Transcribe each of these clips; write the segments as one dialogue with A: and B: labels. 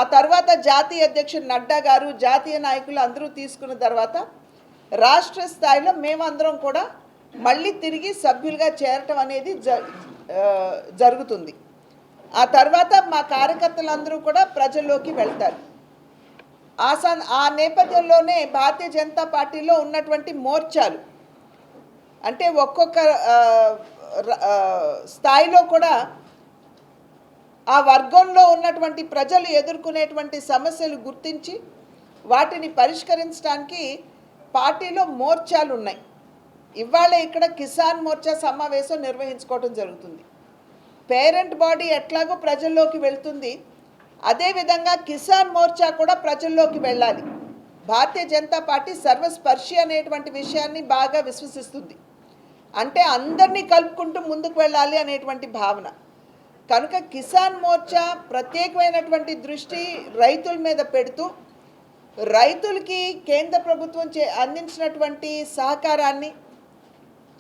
A: ఆ తర్వాత జాతీయ అధ్యక్షుడు నడ్డా గారు, జాతీయ నాయకులు అందరూ తీసుకున్న తర్వాత రాష్ట్ర స్థాయిలో మేమందరం కూడా మళ్ళీ తిరిగి సభ్యులుగా చేరటం అనేది జరుగుతుంది. ఆ తర్వాత మా కార్యకర్తలందరూ కూడా ప్రజల్లోకి వెళ్తారు. ఆ నేపథ్యంలోనే భారతీయ జనతా పార్టీలో ఉన్నటువంటి మోర్చాలు అంటే ఒక్కొక్క స్థాయిలో కూడా ఆ వర్గంలో ఉన్నటువంటి ప్రజలు ఎదుర్కొనేటువంటి సమస్యలు గుర్తించి వాటిని పరిష్కరించడానికి పార్టీలో మోర్చాలు ఉన్నాయి. ఇవాళ ఇక్కడ కిసాన్ మోర్చా సమావేశం నిర్వహించుకోవడం జరుగుతుంది. పేరెంట్ బాడీ ఎట్లాగో ప్రజల్లోకి వెళ్తుంది, అదేవిధంగా కిసాన్ మోర్చా కూడా ప్రజల్లోకి వెళ్ళాలి. భారతీయ జనతా పార్టీ సర్వస్పర్శి అనేటువంటి విషయాన్ని బాగా విశ్వసిస్తుంది. అంటే అందరినీ కలుపుకుంటూ ముందుకు వెళ్ళాలి అనేటువంటి భావన. కనుక కిసాన్ మోర్చా ప్రత్యేకమైనటువంటి దృష్టి రైతుల మీద పెడుతూ రైతులకి కేంద్ర ప్రభుత్వం అందించినటువంటి సహకారాన్ని,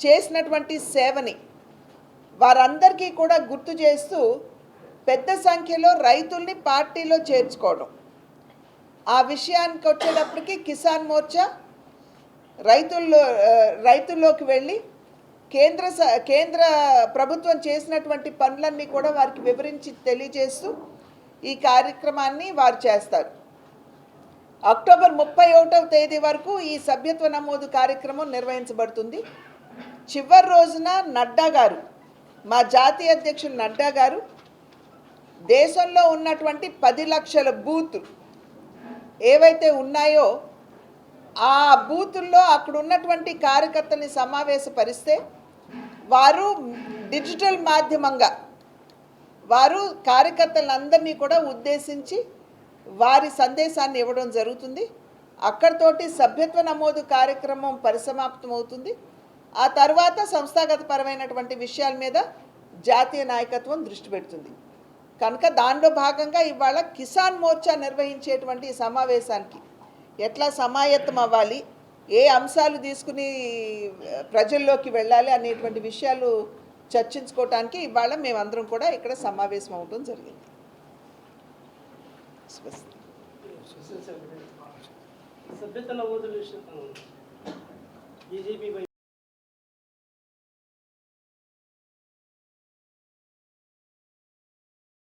A: చేసినటువంటి సేవని వారందరికీ కూడా గుర్తు చేస్తూ పెద్ద సంఖ్యలో రైతుల్ని పార్టీలో చేర్చుకోవడం. ఆ విషయానికి వచ్చేటప్పటికి కిసాన్ మోర్చా రైతుల్లోకి వెళ్ళి కేంద్ర ప్రభుత్వం చేసినటువంటి పనులన్నీ కూడా వారికి వివరించి తెలియజేస్తూ ఈ కార్యక్రమాన్ని వారు చేస్తారు. అక్టోబర్ 31వ తేదీ వరకు ఈ సభ్యత్వ నమోదు కార్యక్రమం నిర్వహించబడుతుంది. చివరి రోజున నడ్డా గారు, మా జాతీయ అధ్యక్షులు నడ్డా గారు దేశంలో ఉన్నటువంటి 10 లక్షల బూతులు ఏవైతే ఉన్నాయో ఆ బూతుల్లో అక్కడ ఉన్నటువంటి కార్యకర్తల్ని సమావేశపరిస్తే వారు డిజిటల్ మాధ్యమంగా వారు కార్యకర్తలందరినీ కూడా ఉద్దేశించి వారి సందేశాన్ని ఇవ్వడం జరుగుతుంది. అక్కడితోటి సభ్యత్వ నమోదు కార్యక్రమం పరిసమాప్తం అవుతుంది. ఆ తర్వాత సంస్థాగతపరమైనటువంటి విషయాల మీద జాతీయ నాయకత్వం దృష్టి పెడుతుంది. కనుక దానిలో భాగంగా ఇవాళ కిసాన్ మోర్చా నిర్వహించేటువంటి సమావేశానికి ఎట్లా సమాయత్తం అవ్వాలి, ఏ అంశాలు తీసుకుని ప్రజల్లోకి వెళ్ళాలి అనేటువంటి విషయాలు చర్చించుకోవటానికి ఇవాళ మేమందరం కూడా ఇక్కడ సమావేశం అవడం జరిగింది.
B: సభ్యత నమోదు విషయం